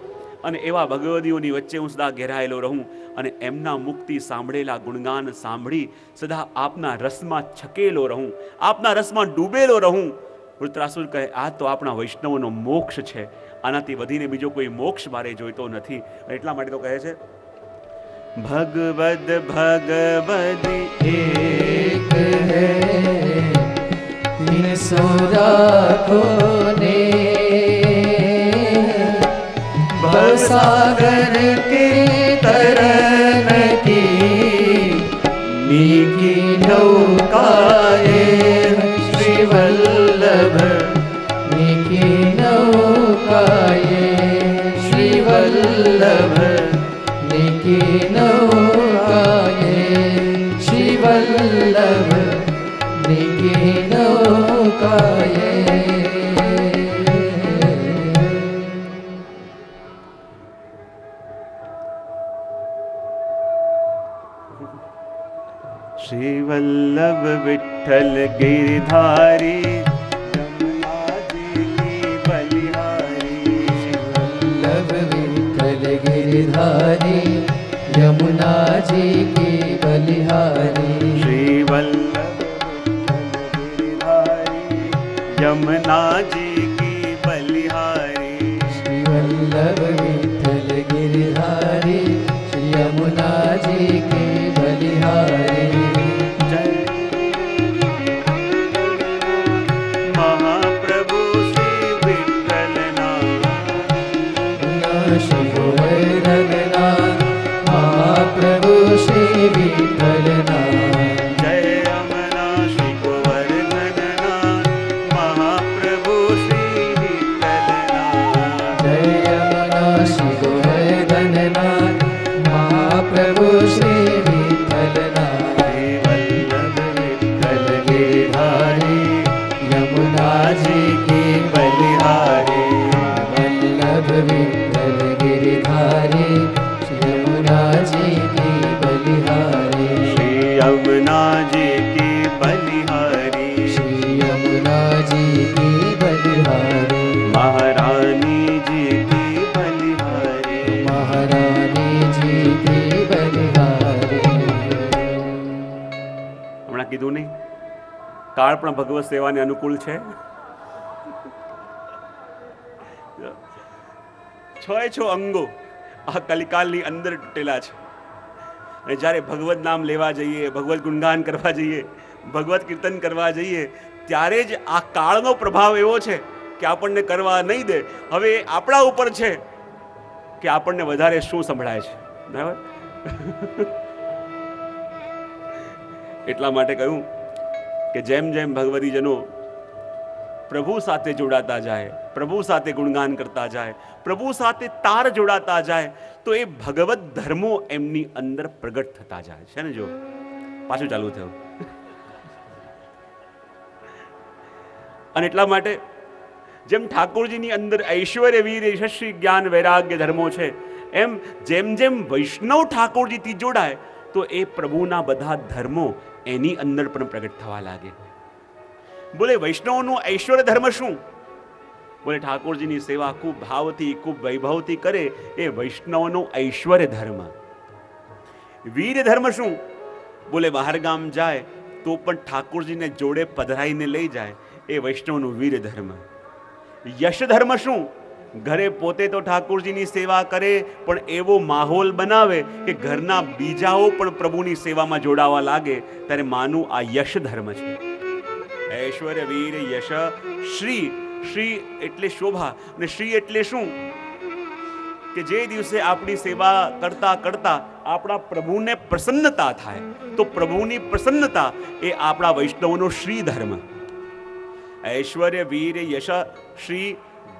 અને એવા ભગવદીઓની વચ્ચે હું સદા ઘેરાયેલો રહું અને એમના મુક્તિ સાંભળેલા ગુણગાન સાંભળી સદા આપના રસમાં છકેલો રહું, આપના રસમાં ડૂબેલો રહું. વૃત્રાસુર કહે, આ તો આપણા વૈષ્ણવોનો મોક્ષ છે, આનાથી વધીને બીજો કોઈ મોક્ષ મારે જોઈતો નથી. એટલા માટે તો કહે છે, ભગવદ ભગવદી एक है तीन सौ राखो ने भवसागर के तरन की मीठी नौकाए श्री वल्लभ मीठी नौकाए श्री वल्लभ मीठी नौकाए श्री वल्लभ मीठी नौकाए. श्री वल्लभ विठ्ठल गिरधारी यमुना जी की बलिहारी. वल्लभ विठ्ठल गिरधारी यमुना जी की बलिहारी. श्री वल्लभ विठ्ठल गिरधारी यमुना जी की बलिहारी. श्री वल्लभ विठ्ठल गिरधारी श्री यमुना जी की बलिहारी. महाप्रभु श्री विठ्ठलनाथ श्री गोवर्धननाथ महाप्रभु श्री विठ्ठलनाथ. जय यमुना श्री गोवर्धननाथ महाप्रभु श्री विठ्ठलनाथ. जय यमुना श्री गोवर्धननाथ महाप्रभु श्री विठ्ठलनाथ. श्री वल्लभ विठ्ठल गिरधारी यमुना जी की बलिहारी. वल्लभ विठ्ठल गिरधारी श्री यमुना जी की बलिहारी. श्री यमुना जी की बलिहारी. श्री यमुना जी की बलिहारी. महारानी जी की बलिहारी. महारानी जी की बलिहारी. હમણાં કીધું નહીં, કાળ પણ ભગવત સેવાને અનુકૂળ છે. છ અંગો આ કલિકાલની અંદર તૂટેલા છે. અને જ્યારે ભગવત નામ લેવા જઈએ, ભગવત ગુણગાન કરવા જઈએ, ભગવત કીર્તન કરવા જઈએ, ત્યારે જ આ કાળનો પ્રભાવ એવો છે કે આપણને કરવા નહીં દે. હવે એ આપણા ઉપર છે કે આપણને વધારે શું સંભળાય છે. બરાબર. એટલા માટે કહ્યું કે જેમ જેમ ભગવતીજનો પ્રભુ સાથે જોડાતા જાય, પ્રભુ સાથે ગુણગાન કરતા જાય, પ્રભુ સાથે તાર જોડાતા જાય, તો એ ભગવત ધર્મો એમની અંદર પ્રગટ થતા જાય છે ને. જો પાછું ચાલુ થયું. અને એટલા માટે જેમ ઠાકોરજીની અંદર ઐશ્વર્ય વીર યશસ્વી જ્ઞાન વૈરાગ્ય ધર્મો છે, એમ જેમ જેમ વૈષ્ણવ ઠાકોરજીથી જોડાય તો એ પ્રભુના બધા ધર્મો એની અંદર પણ પ્રગટ થવા લાગે. બોલે વૈષ્ણવનું ઐશ્વર્ય ધર્મ શું? બોલે ઠાકોરજીની સેવા ખૂબ ભાવથી ખૂબ વૈભવથી કરે એ વૈષ્ણવનો ઐશ્વર્ય ધર્મ. વીર ધર્મ શું? બોલે બહાર ગામ જાય તો પણ ઠાકોરજીને જોડે પધરાઈને લઈ જાય એ વૈષ્ણવનું વીર ધર્મ. યશ ધર્મ શું? ઘરે પોતે તો ઠાકોરજીની સેવા કરે પણ એવો માહોલ બનાવે કે ઘરના બીજાઓ પણ પ્રભુની સેવામાં જોડાવા લાગે, ત્યારે માનું આ યશ ધર્મ છે. ઐશ્વર્ય વીર યશ શ્રી. શ્રી એટલે શોભા, અને શ્રી એટલે શું? કે જે દિવસે આપણી સેવા કરતા કરતા આપણા પ્રભુને પ્રસન્નતા થાય, તો પ્રભુની પ્રસન્નતા એ આપણા વૈષ્ણવનો શ્રી ધર્મ. ઐશ્વર્ય વીર યશ શ્રી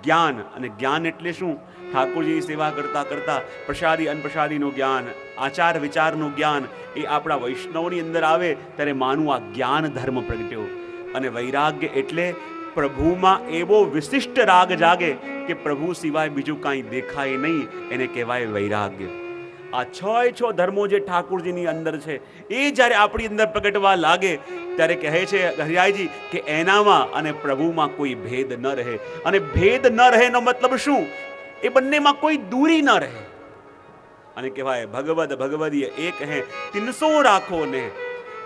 જ્ઞાન. અને જ્ઞાન એટલે શું? ઠાકોરજીની સેવા કરતા કરતા પ્રસાદી અનપ્રસાદીનું જ્ઞાન, આચાર વિચારનું જ્ઞાન એ આપણા વૈષ્ણવની અંદર આવે ત્યારે માનું આ જ્ઞાન ધર્મ પ્રગટ્યો. અને વૈરાગ્ય એટલે પ્રભુમાં એવો વિશિષ્ટ રાગ જાગે કે પ્રભુ સિવાય બીજું કાંઈ દેખાય નહીં, એને કહેવાય વૈરાગ્ય. આ છ ધર્મો જે ઠાકુરજીની અંદર છે એ જ્યારે આપણી અંદર પ્રગટવા લાગે ત્યારે કહે છે હરિરાયજી કે એનામાં અને પ્રભુમાં કોઈ ભેદ ન રહે. અને ભેદ ન રહે નો મતલબ શું? એ બંનેમાં કોઈ દૂરી ન રહે. અને કહેવાય ભગવદ ભગવદીય એક હે તિનસો રાખો ને.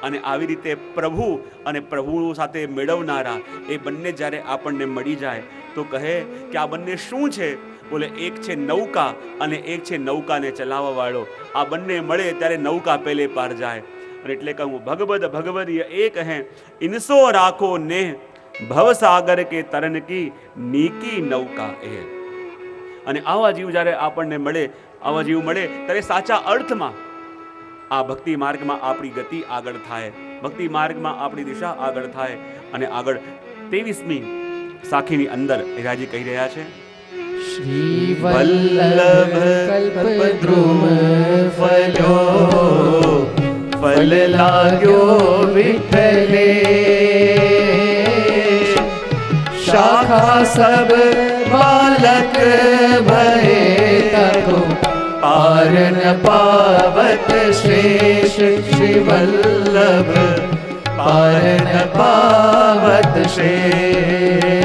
અને આવી રીતે પ્રભુ અને પ્રભુ સાથે મેળવનારા એ બંને જ્યારે આપણને મળી જાય તો કહે કે આ બંને શું છે? બોલે એક છે નૌકા અને એક છે નૌકાને ચલાવવા વાળો. આ બંને મળે ત્યારે નૌકા પેલે પાર જાય. અને એટલે કહું ભગવદ ભગવદીય એક હે ઇનસો રાખો ને ભવસાગર કે તરન કી નીકી નૌકા એ. અને આવા જીવ જ્યારે આપણને મળે, આવા જીવ મળે ત્યારે સાચા અર્થમાં આ ભક્તિ માર્ગમાં આપણી ગતિ આગળ થાય, ભક્તિ માર્ગમાં આપણી દિશા આગળ થાય. અને આગળ 23મી સાખીની અંદર હરિરાયજી કહી રહ્યા છે શ્રી વલ્લભ કલ્પદ્રુમ ફલ્યો ફલ લાગ્યો વિઠ્ઠલે શાખા સબ બાલક ભય તકો પાર ન પાવત શેષ શ્રી વલ્લભ પાર ન પાવત શેષ.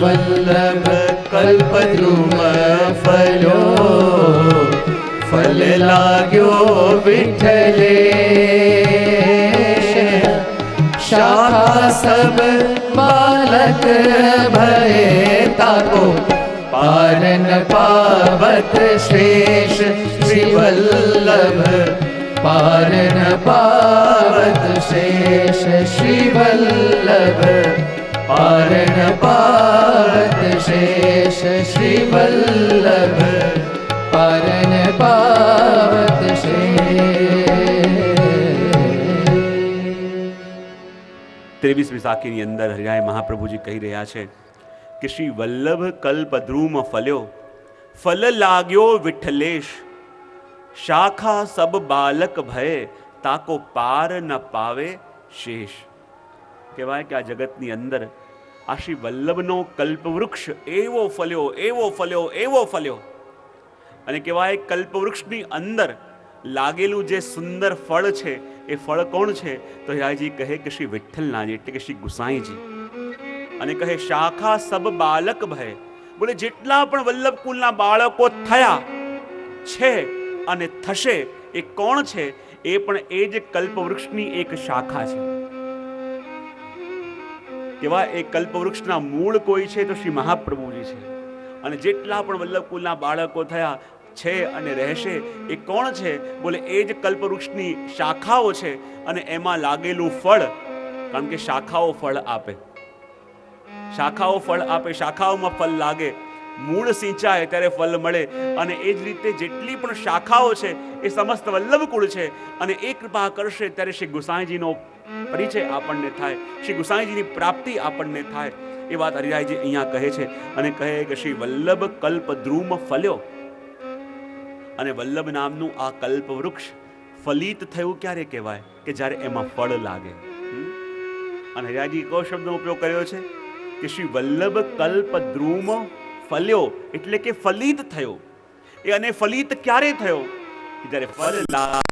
વલ્લભ કલ્પદ્રુમ ફલ્યો ફલ લાગ્યો વિઠ્ઠલે શાખા સબ બાલક ભય તાકો પાર ન પાવત શેષ શ્રી વલ્લભ પાર ન પાવત શેષ શ્રી વલ્લભ પાર ન પાવત શેષ શ્રી વલ્લભ પાર ન પાવત શેષ. 23મી સાખીની અંદર હરિરાય મહાપ્રભુજી કહી રહ્યા છે કે શ્રી વલ્લભ કલ્પદ્રુમ ફલ્યો ફલ લાગ્યો વિઠ્ઠલેશ શાખા સબ બાલક ભય તાકો પાર ન પાવે શેષ. કહેવાય કે આ જગતની અંદર આ શ્રી વલ્લભનો કલ્પવૃક્ષ એવો ફલ્યો એવો ફલ્યો એવો ફલ્યો. અને કહેવાય કલ્પવૃક્ષની અંદર લાગેલું જે સુંદર ફળ છે એ ફળ કોણ છે? તો હરિરાયજી કહે કે શ્રી વિઠ્ઠલનાજી એટલે કે શ્રી ગુસાઈજી. અને કહે શાખા સબ બાલક ભય. બોલે જેટલા પણ વલ્લભ કુલના બાળકો થયા છે અને થશે એ કોણ છે? એ પણ એ જ કલ્પવૃક્ષની એક શાખા છે. કેવા એ કલ્પવૃક્ષના મૂળ કોઈ છે તો શ્રી મહાપ્રભુજી છે. અને જેટલા પણ વલ્લભ કુલના બાળકો થયા છે અને રહેશે એ કોણ છે? બોલે એ જ કલ્પવૃક્ષની શાખાઓ છે. અને એમાં લાગેલું ફળ, કારણ કે શાખાઓ ફળ આપે, શાખાઓ ફળ આપે, શાખાઓમાં ફળ લાગે, મૂળ સિંચાય ત્યારે ફળ મળે. અને એ જ રીતે જેટલી પણ શાખાઓ છે એ સમસ્ત વલ્લભ કુળ છે. અને એ કૃપા કરશે ત્યારે શ્રી ગુસાઈજીનો પરિચય આપણને થાય, શ્રી ગુસાઈજીની પ્રાપ્તિ આપણને થાય. એ વાત હરિરાયજી અહીંયા કહે છે. અને કહે કે શ્રી વલ્લભ કલ્પદ્રુમ ફલ્યો. અને વલ્લભ નામનું આ કલ્પવૃક્ષ ફલિત થયું ક્યારે કહેવાય? કે જ્યારે એમાં ફળ લાગે. અને હરિરાયજી કયો શબ્દનો ઉપયોગ કર્યો છે કે શ્રી વલ્લભ કલ્પદ્રુમ ફલ્યો એટલે કે ફલિત થયો. એ અને ફલિત ક્યારે થયો? કે જ્યારે ફળ